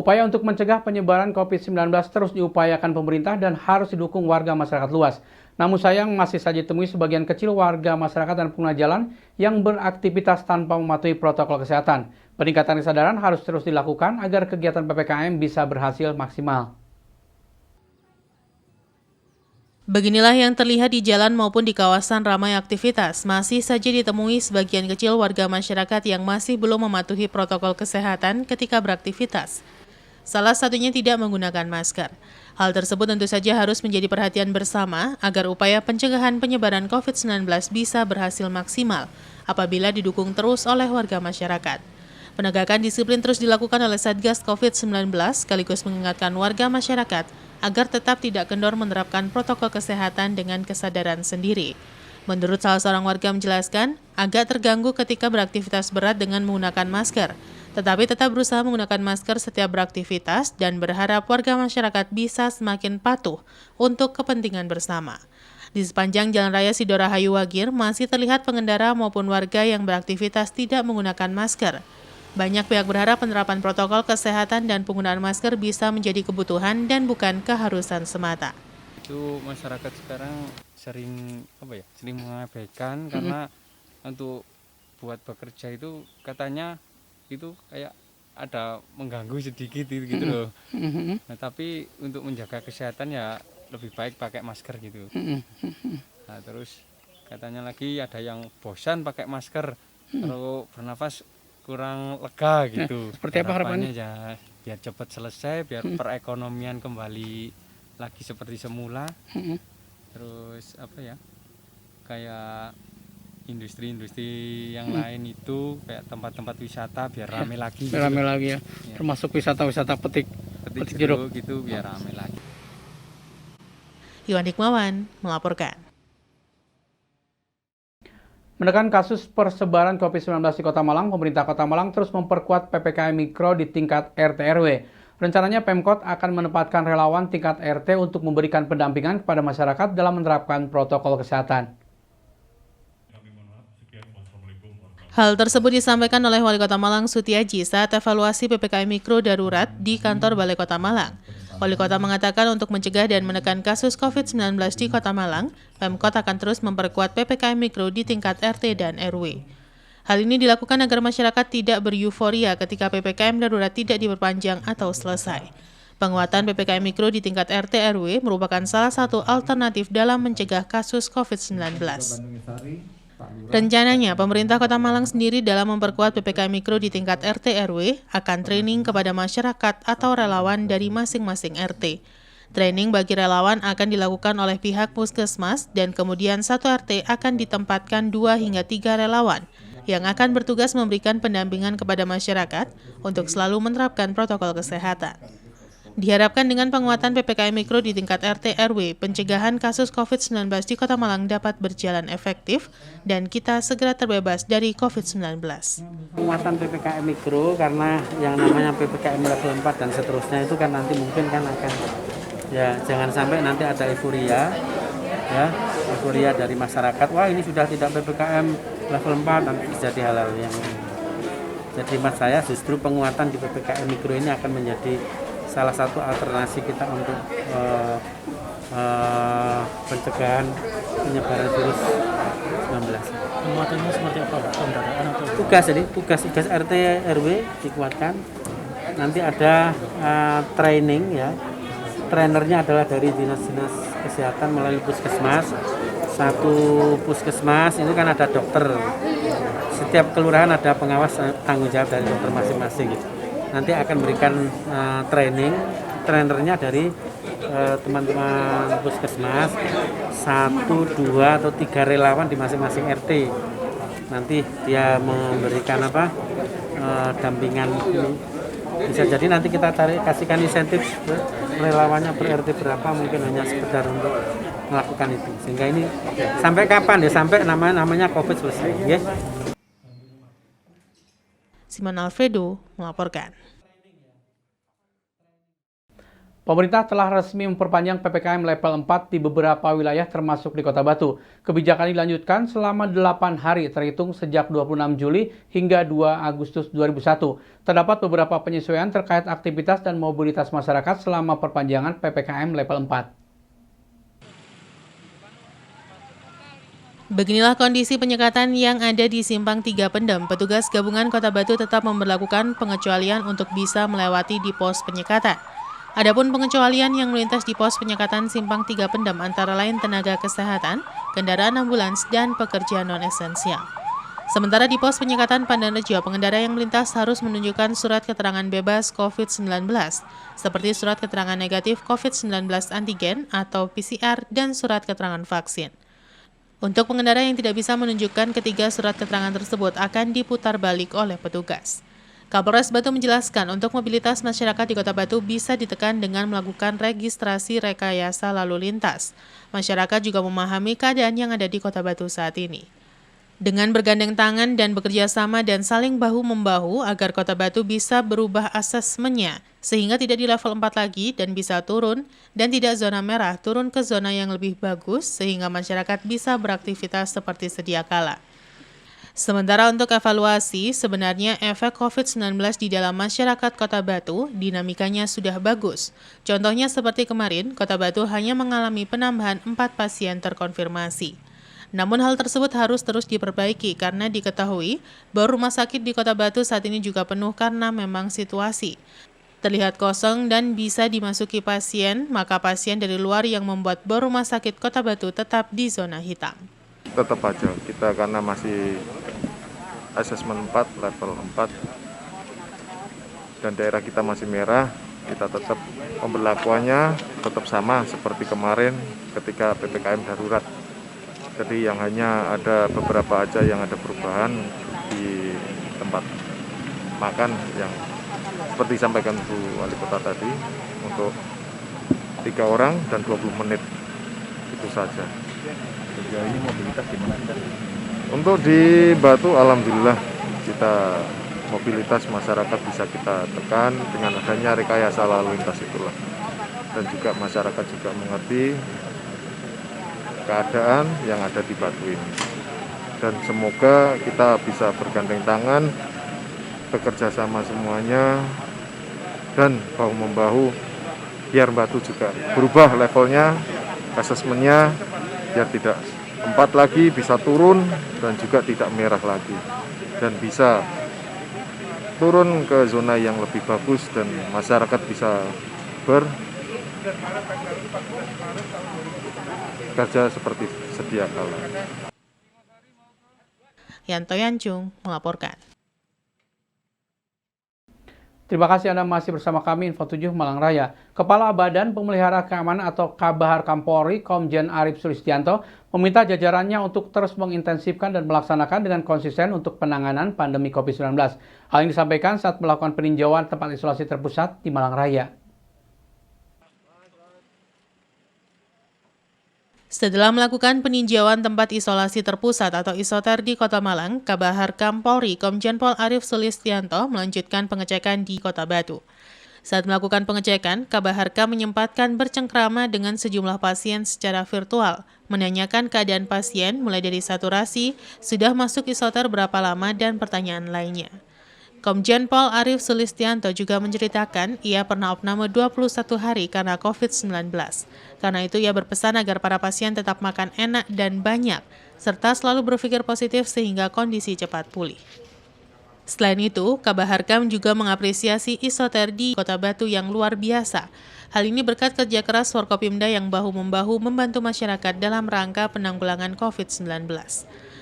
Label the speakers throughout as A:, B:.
A: Upaya untuk mencegah penyebaran COVID-19 terus diupayakan pemerintah dan harus didukung warga masyarakat luas. Namun sayang masih saja ditemui sebagian kecil warga masyarakat dan pengguna jalan yang beraktivitas tanpa mematuhi protokol kesehatan. Peningkatan kesadaran harus terus dilakukan agar kegiatan PPKM bisa berhasil maksimal.
B: Beginilah yang terlihat di jalan maupun di kawasan ramai aktivitas. Masih saja ditemui sebagian kecil warga masyarakat yang masih belum mematuhi protokol kesehatan ketika beraktivitas. Salah satunya tidak menggunakan masker. Hal tersebut tentu saja harus menjadi perhatian bersama agar upaya pencegahan penyebaran COVID-19 bisa berhasil maksimal apabila didukung terus oleh warga masyarakat. Penegakan disiplin terus dilakukan oleh Satgas COVID-19 sekaligus mengingatkan warga masyarakat agar tetap tidak kendor menerapkan protokol kesehatan dengan kesadaran sendiri. Menurut salah seorang warga menjelaskan, agak terganggu ketika beraktivitas berat dengan menggunakan masker, tetapi tetap berusaha menggunakan masker setiap beraktivitas dan berharap warga masyarakat bisa semakin patuh untuk kepentingan bersama. Di sepanjang Jalan Raya Sidorahayu Wagir masih terlihat pengendara maupun warga yang beraktivitas tidak menggunakan masker. Banyak pihak berharap penerapan protokol kesehatan dan penggunaan masker bisa menjadi kebutuhan dan bukan keharusan semata.
C: Itu masyarakat sekarang sering mengabaikan karena untuk buat bekerja itu katanya itu kayak ada mengganggu sedikit gitu loh. Nah, tapi untuk menjaga kesehatan ya lebih baik pakai masker gitu. Nah, terus katanya lagi ada yang bosan pakai masker kalau bernafas kurang lega gitu.
A: Seperti apa harapannya?
C: Ya biar cepat selesai, biar perekonomian kembali lagi seperti semula. Terus kayak industri-industri yang lain itu kayak tempat-tempat wisata biar rame lagi.
A: Rame lagi ya. Termasuk wisata-wisata petik jeruk
C: gitu biar rame lagi.
B: Iwan Hikmawan melaporkan.
A: Menekan kasus persebaran COVID-19 di Kota Malang, pemerintah Kota Malang terus memperkuat PPKM Mikro di tingkat RT/RW. Rencananya Pemkot akan menempatkan relawan tingkat RT untuk memberikan pendampingan kepada masyarakat dalam menerapkan protokol kesehatan.
B: Hal tersebut disampaikan oleh Wali Kota Malang Sutiaji saat evaluasi PPKM Mikro darurat di kantor Balai Kota Malang. Wali Kota mengatakan untuk mencegah dan menekan kasus COVID-19 di Kota Malang, Pemkot akan terus memperkuat PPKM Mikro di tingkat RT dan RW. Hal ini dilakukan agar masyarakat tidak bereuforia ketika PPKM darurat tidak diperpanjang atau selesai. Penguatan PPKM Mikro di tingkat RT RW merupakan salah satu alternatif dalam mencegah kasus COVID-19. Rencananya, pemerintah Kota Malang sendiri dalam memperkuat PPKM Mikro di tingkat RT RW akan training kepada masyarakat atau relawan dari masing-masing RT. Training bagi relawan akan dilakukan oleh pihak puskesmas dan kemudian satu RT akan ditempatkan 2 hingga 3 relawan yang akan bertugas memberikan pendampingan kepada masyarakat untuk selalu menerapkan protokol kesehatan. Diharapkan dengan penguatan PPKM Mikro di tingkat RT RW, pencegahan kasus COVID-19 di Kota Malang dapat berjalan efektif dan kita segera terbebas dari COVID-19.
D: Penguatan PPKM Mikro karena yang namanya PPKM level 4 dan seterusnya itu kan nanti mungkin kan akan jangan sampai nanti ada euforia dari masyarakat. Wah, ini sudah tidak PPKM level 4 nanti terjadi hal-hal yang jadi mas saya justru penguatan di PPKM Mikro ini akan menjadi salah satu alternasi kita untuk pencegahan penyebaran virus 19.
E: Penguatannya seperti apa? Pendataan atau
D: Tugas RT RW dikuatkan. Nanti ada training ya. Trainernya adalah dari dinas-dinas kesehatan melalui puskesmas. Satu puskesmas ini kan ada dokter. Setiap kelurahan ada pengawas tanggung jawab dari dokter masing-masing gitu. Nanti akan berikan training, trainernya dari teman-teman puskesmas, 1, 2, atau 3 relawan di masing-masing RT. Nanti dia memberikan dampingan. Bisa jadi nanti kita kasihkan insentif relawannya per RT berapa, mungkin hanya sekedar untuk melakukan itu. Sehingga ini sampai kapan ya? Sampai namanya COVID selesai. Ya.
B: Simon Alfredo melaporkan.
A: Pemerintah telah resmi memperpanjang PPKM level 4 di beberapa wilayah termasuk di Kota Batu. Kebijakan dilanjutkan selama 8 hari terhitung sejak 26 Juli hingga 2 Agustus 2001. Terdapat beberapa penyesuaian terkait aktivitas dan mobilitas masyarakat selama perpanjangan PPKM level 4.
B: Beginilah kondisi penyekatan yang ada di Simpang 3 Pendem. Petugas gabungan Kota Batu tetap memberlakukan pengecualian untuk bisa melewati di pos penyekatan. Adapun pengecualian yang melintas di pos penyekatan Simpang 3 Pendem antara lain tenaga kesehatan, kendaraan ambulans, dan pekerja non-esensial. Sementara di pos penyekatan Pandanrejo, pengendara yang melintas harus menunjukkan surat keterangan bebas COVID-19, seperti surat keterangan negatif COVID-19 antigen atau PCR dan surat keterangan vaksin. Untuk pengendara yang tidak bisa menunjukkan ketiga surat keterangan tersebut akan diputar balik oleh petugas. Kapolres Batu menjelaskan untuk mobilitas masyarakat di Kota Batu bisa ditekan dengan melakukan registrasi rekayasa lalu lintas. Masyarakat juga memahami keadaan yang ada di Kota Batu saat ini. Dengan bergandeng tangan dan bekerja sama dan saling bahu-membahu agar Kota Batu bisa berubah asesmennya, sehingga tidak di level 4 lagi dan bisa turun, dan tidak zona merah turun ke zona yang lebih bagus, sehingga masyarakat bisa beraktivitas seperti sedia kala. Sementara untuk evaluasi, sebenarnya efek COVID-19 di dalam masyarakat Kota Batu, dinamikanya sudah bagus. Contohnya seperti kemarin, Kota Batu hanya mengalami penambahan 4 pasien terkonfirmasi. Namun hal tersebut harus terus diperbaiki karena diketahui bahwa rumah sakit di Kota Batu saat ini juga penuh karena memang situasi terlihat kosong dan bisa dimasuki pasien, maka pasien dari luar yang membuat bor rumah sakit Kota Batu tetap di zona hitam.
F: Tetap aja kita karena masih asesmen 4, level 4 dan daerah kita masih merah, kita tetap pemberlakuannya tetap sama seperti kemarin ketika PPKM darurat. Jadi yang hanya ada beberapa aja yang ada perubahan di tempat makan yang seperti disampaikan Bu Wali Kota tadi untuk 3 orang dan 20 menit itu saja.
G: Sejauh ini mobilitas gimana?
F: Untuk di Batu alhamdulillah kita mobilitas masyarakat bisa kita tekan dengan adanya rekayasa lalu lintas itulah. Dan juga masyarakat juga mengerti keadaan yang ada di Batu ini. Dan semoga kita bisa bergandeng tangan, bekerja sama semuanya, dan bahu-membahu biar Batu juga berubah levelnya, asesmennya, biar tidak 4 lagi bisa turun dan juga tidak merah lagi. Dan bisa turun ke zona yang lebih bagus dan masyarakat bisa kerja seperti sedia kala.
B: Yanto Yancung melaporkan.
A: Terima kasih Anda masih bersama kami Info 7 Malang Raya. Kepala Badan Pemelihara Keamanan atau Kabahar Kampolri, Komjen Arif Sulistianto, meminta jajarannya untuk terus mengintensifkan dan melaksanakan dengan konsisten untuk penanganan pandemi COVID-19. Hal ini disampaikan saat melakukan peninjauan tempat isolasi terpusat di Malang Raya.
B: Setelah melakukan peninjauan tempat isolasi terpusat atau isoter di Kota Malang, Kabahar Kampolri Komjen Pol Arif Sulistianto melanjutkan pengecekan di Kota Batu. Saat melakukan pengecekan, Kabahar Kam menyempatkan bercengkrama dengan sejumlah pasien secara virtual, menanyakan keadaan pasien mulai dari saturasi, sudah masuk isoter berapa lama, dan pertanyaan lainnya. Komjen Pol Arif Sulistianto juga menceritakan ia pernah opname 21 hari karena COVID-19. Karena itu ia berpesan agar para pasien tetap makan enak dan banyak, serta selalu berpikir positif sehingga kondisi cepat pulih. Selain itu, Kabahar Kam juga mengapresiasi isoter di Kota Batu yang luar biasa. Hal ini berkat kerja keras Forkopimda yang bahu-membahu membantu masyarakat dalam rangka penanggulangan COVID-19.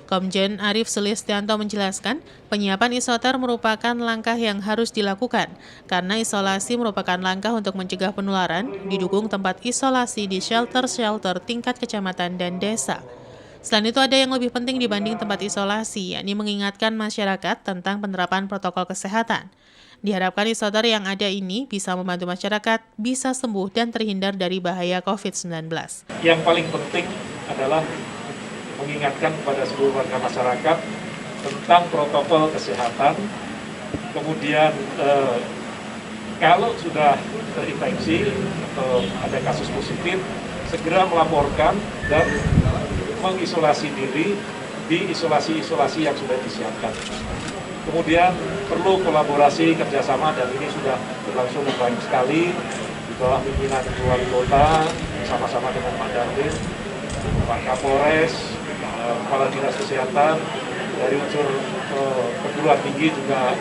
B: Komjen Arif Sulistianto menjelaskan, penyiapan isoter merupakan langkah yang harus dilakukan, karena isolasi merupakan langkah untuk mencegah penularan, didukung tempat isolasi di shelter-shelter tingkat kecamatan dan desa. Selain itu ada yang lebih penting dibanding tempat isolasi, yakni mengingatkan masyarakat tentang penerapan protokol kesehatan. Diharapkan isoter yang ada ini bisa membantu masyarakat bisa sembuh dan terhindar dari bahaya COVID-19.
E: Yang paling penting adalah mengingatkan kepada seluruh warga masyarakat tentang protokol kesehatan, kemudian kalau sudah terinfeksi atau ada kasus positif, segera melaporkan dan mengisolasi diri di isolasi-isolasi yang sudah disiapkan. Kemudian perlu kolaborasi kerjasama, dan ini sudah berlangsung baik sekali di bawah pimpinan Wali Kota bersama-sama dengan Pak Dandim, Pak Kapolres, Kepala Dinas Kesehatan, dari unsur perguruan tinggi juga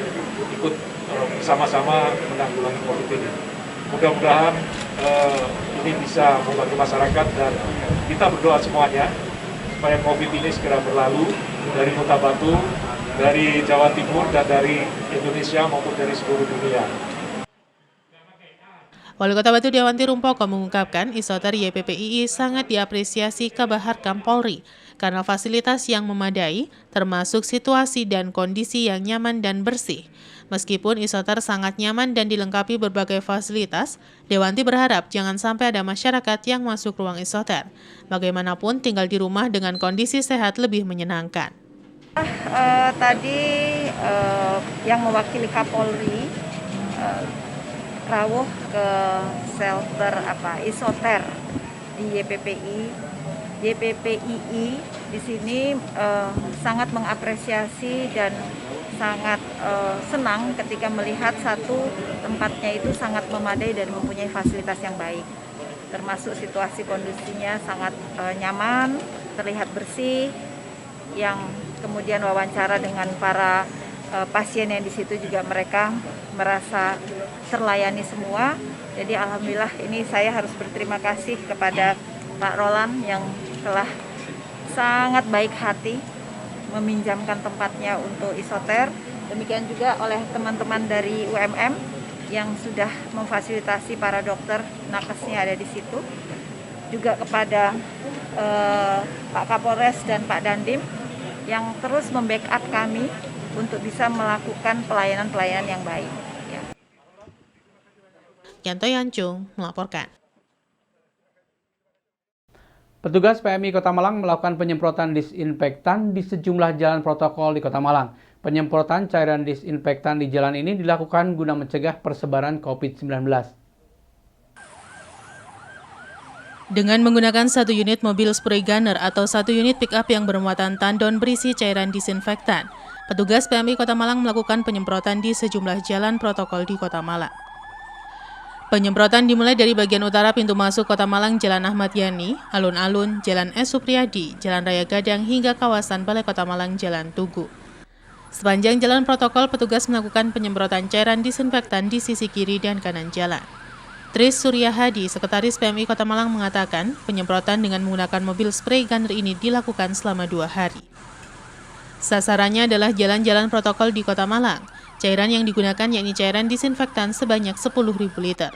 E: ikut bersama-sama menanggulangi COVID ini. Mudah-mudahan ini bisa membantu masyarakat, dan kita berdoa semuanya supaya COVID ini segera berlalu dari Kota Batu, dari Jawa Timur, dan dari Indonesia maupun dari seluruh dunia.
B: Wali Kota Batu Dewanti Rumpoko mengungkapkan isoter YPPII sangat diapresiasi Kabahar Kapolri karena fasilitas yang memadai, termasuk situasi dan kondisi yang nyaman dan bersih. Meskipun isoter sangat nyaman dan dilengkapi berbagai fasilitas, Dewanti berharap jangan sampai ada masyarakat yang masuk ruang isoter. Bagaimanapun tinggal di rumah dengan kondisi sehat lebih menyenangkan.
H: Tadi yang mewakili Kapolri rawuh ke shelter isoter di YPPII di sini sangat mengapresiasi dan sangat senang ketika melihat satu tempatnya itu sangat memadai dan mempunyai fasilitas yang baik, termasuk situasi kondisinya sangat nyaman, terlihat bersih, yang kemudian wawancara dengan para pasien yang di situ juga mereka merasa terlayani semua. Jadi alhamdulillah ini saya harus berterima kasih kepada Pak Roland yang telah sangat baik hati meminjamkan tempatnya untuk isoter. Demikian juga oleh teman-teman dari UMM yang sudah memfasilitasi para dokter nakesnya ada di situ. Juga kepada Pak Kapolres dan Pak Dandim yang terus membackup kami untuk bisa melakukan pelayanan-pelayanan yang baik. Ya.
B: Yanto Yancung melaporkan.
A: Petugas PMI Kota Malang melakukan penyemprotan disinfektan di sejumlah jalan protokol di Kota Malang. Penyemprotan cairan disinfektan di jalan ini dilakukan guna mencegah persebaran COVID-19.
B: Dengan menggunakan 1 unit mobil spray gunner atau 1 unit pick-up yang bermuatan tandon berisi cairan disinfektan, petugas PMI Kota Malang melakukan penyemprotan di sejumlah jalan protokol di Kota Malang. Penyemprotan dimulai dari bagian utara pintu masuk Kota Malang, Jalan Ahmad Yani, Alun-Alun, Jalan S. Supriyadi, Jalan Raya Gadang, hingga kawasan Balai Kota Malang, Jalan Tugu. Sepanjang jalan protokol, petugas melakukan penyemprotan cairan disinfektan di sisi kiri dan kanan jalan. Tris Surya Hadi, Sekretaris PMI Kota Malang mengatakan, penyemprotan dengan menggunakan mobil spray gunner ini dilakukan selama 2 hari. Sasarannya adalah jalan-jalan protokol di Kota Malang. Cairan yang digunakan yakni cairan disinfektan sebanyak 10.000 liter.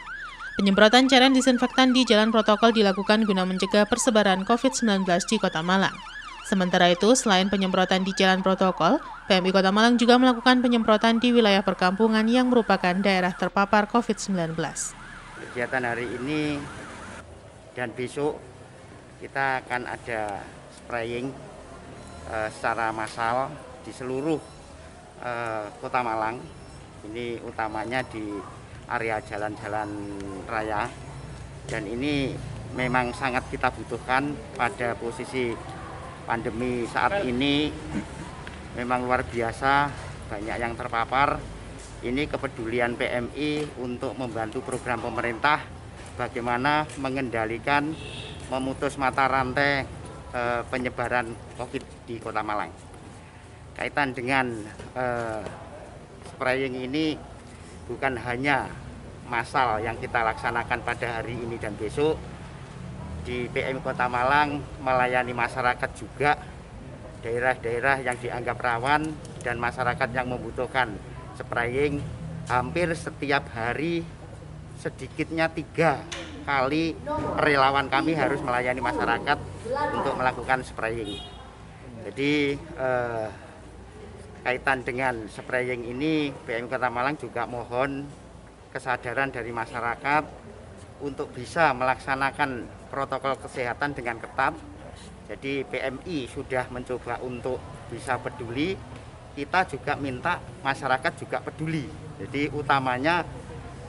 B: Penyemprotan cairan disinfektan di jalan protokol dilakukan guna mencegah persebaran COVID-19 di Kota Malang. Sementara itu, selain penyemprotan di jalan protokol, PMI Kota Malang juga melakukan penyemprotan di wilayah perkampungan yang merupakan daerah terpapar COVID-19.
I: Kegiatan hari ini dan besok kita akan ada spraying secara massal di seluruh Kota Malang. Ini utamanya di area jalan-jalan raya, dan ini memang sangat kita butuhkan pada posisi pandemi saat ini. Memang luar biasa banyak yang terpapar. Ini kepedulian PMI untuk membantu program pemerintah bagaimana mengendalikan, memutus mata rantai penyebaran COVID di Kota Malang. Kaitan dengan spraying ini bukan hanya massal yang kita laksanakan pada hari ini dan besok. Di PMI Kota Malang melayani masyarakat juga, daerah-daerah yang dianggap rawan dan masyarakat yang membutuhkan spraying. Hampir setiap hari sedikitnya 3 kali relawan kami harus melayani masyarakat untuk melakukan spraying. Jadi kaitan dengan spraying ini, PMI Kota Malang juga mohon kesadaran dari masyarakat untuk bisa melaksanakan protokol kesehatan dengan ketat. Jadi PMI sudah mencoba untuk bisa peduli, kita juga minta masyarakat juga peduli. Jadi utamanya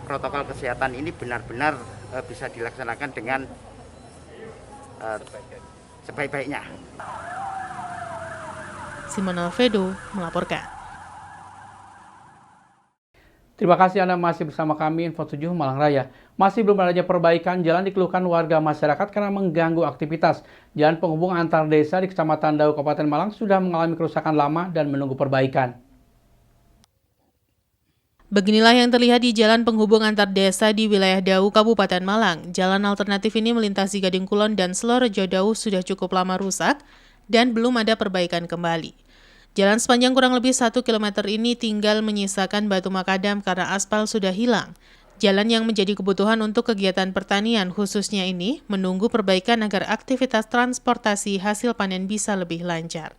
I: protokol kesehatan ini benar-benar bisa dilaksanakan dengan sebaik-baiknya.
B: Simon Alfredo melaporkan.
A: Terima kasih Anda masih bersama kami Info 7 Malang Raya. Masih belum adanya perbaikan jalan dikeluhkan warga masyarakat karena mengganggu aktivitas. Jalan penghubung antar desa di Kecamatan Dau, Kabupaten Malang sudah mengalami kerusakan lama dan menunggu perbaikan.
B: Beginilah yang terlihat di jalan penghubung antar desa di wilayah Dau, Kabupaten Malang. Jalan alternatif ini melintasi Gading Kulon dan Selorejo Dau sudah cukup lama rusak dan belum ada perbaikan kembali. Jalan sepanjang kurang lebih 1 km ini tinggal menyisakan batu makadam karena aspal sudah hilang. Jalan yang menjadi kebutuhan untuk kegiatan pertanian khususnya ini menunggu perbaikan agar aktivitas transportasi hasil panen bisa lebih lancar.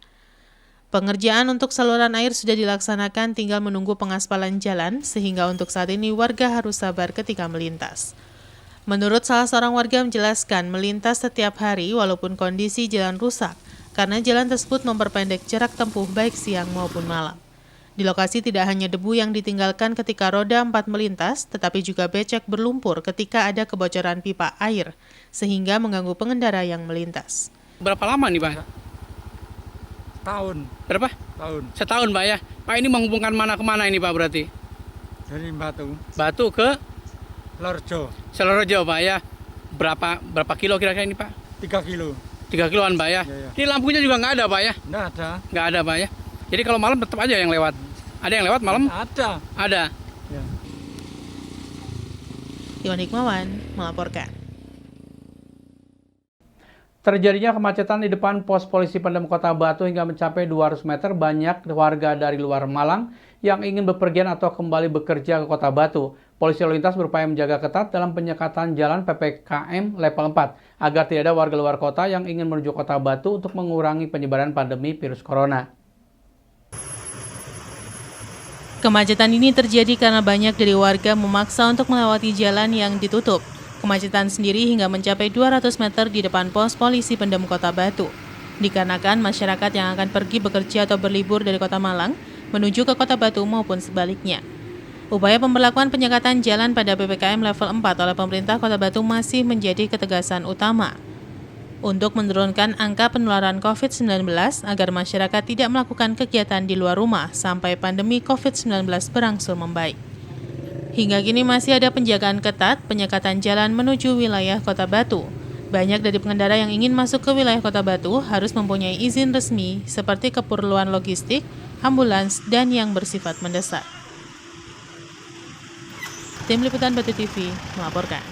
B: Pengerjaan untuk saluran air sudah dilaksanakan, tinggal menunggu pengaspalan jalan, sehingga untuk saat ini warga harus sabar ketika melintas. Menurut salah seorang warga menjelaskan, melintas setiap hari walaupun kondisi jalan rusak, karena jalan tersebut memperpendek jarak tempuh baik siang maupun malam. Di lokasi tidak hanya debu yang ditinggalkan ketika roda 4 melintas, tetapi juga becek berlumpur ketika ada kebocoran pipa air, sehingga mengganggu pengendara yang melintas.
A: Berapa lama nih Pak?
C: Tahun.
A: Berapa?
C: Tahun.
A: Setahun Pak ya? Pak ini menghubungkan mana ke mana ini Pak berarti?
C: Dari Batu.
A: Batu ke?
C: Lorjo.
A: Selorejo Pak ya? Berapa kilo kira-kira ini Pak?
C: 3 kilo.
A: 3 kiloan Pak ya?
C: Iya.
A: Ini lampunya juga nggak ada Pak ya?
C: Nggak ada.
A: Nggak ada Pak ya? Jadi kalau malam tetap aja yang lewat? Ada yang lewat malam?
C: Ada.
A: Ada.
C: Ya.
B: Iwan Hikmawan melaporkan.
A: Terjadinya kemacetan di depan pos polisi Pemdam Kota Batu hingga mencapai 200 meter. Banyak warga dari luar Malang yang ingin bepergian atau kembali bekerja ke Kota Batu. Polisi lalu lintas berupaya menjaga ketat dalam penyekatan jalan PPKM level 4 agar tidak ada warga luar kota yang ingin menuju Kota Batu untuk mengurangi penyebaran pandemi virus corona.
B: Kemacetan ini terjadi karena banyak dari warga memaksa untuk melewati jalan yang ditutup. Kemacetan sendiri hingga mencapai 200 meter di depan pos polisi Pemdam Kota Batu. Dikarenakan masyarakat yang akan pergi bekerja atau berlibur dari Kota Malang menuju ke Kota Batu maupun sebaliknya. Upaya pemberlakuan penyekatan jalan pada PPKM level 4 oleh pemerintah Kota Batu masih menjadi ketegasan utama untuk menurunkan angka penularan COVID-19 agar masyarakat tidak melakukan kegiatan di luar rumah sampai pandemi COVID-19 berangsur membaik. Hingga kini masih ada penjagaan ketat penyekatan jalan menuju wilayah Kota Batu. Banyak dari pengendara yang ingin masuk ke wilayah Kota Batu harus mempunyai izin resmi seperti keperluan logistik, ambulans, dan yang bersifat mendesak. Tim Liputan Batu TV melaporkan.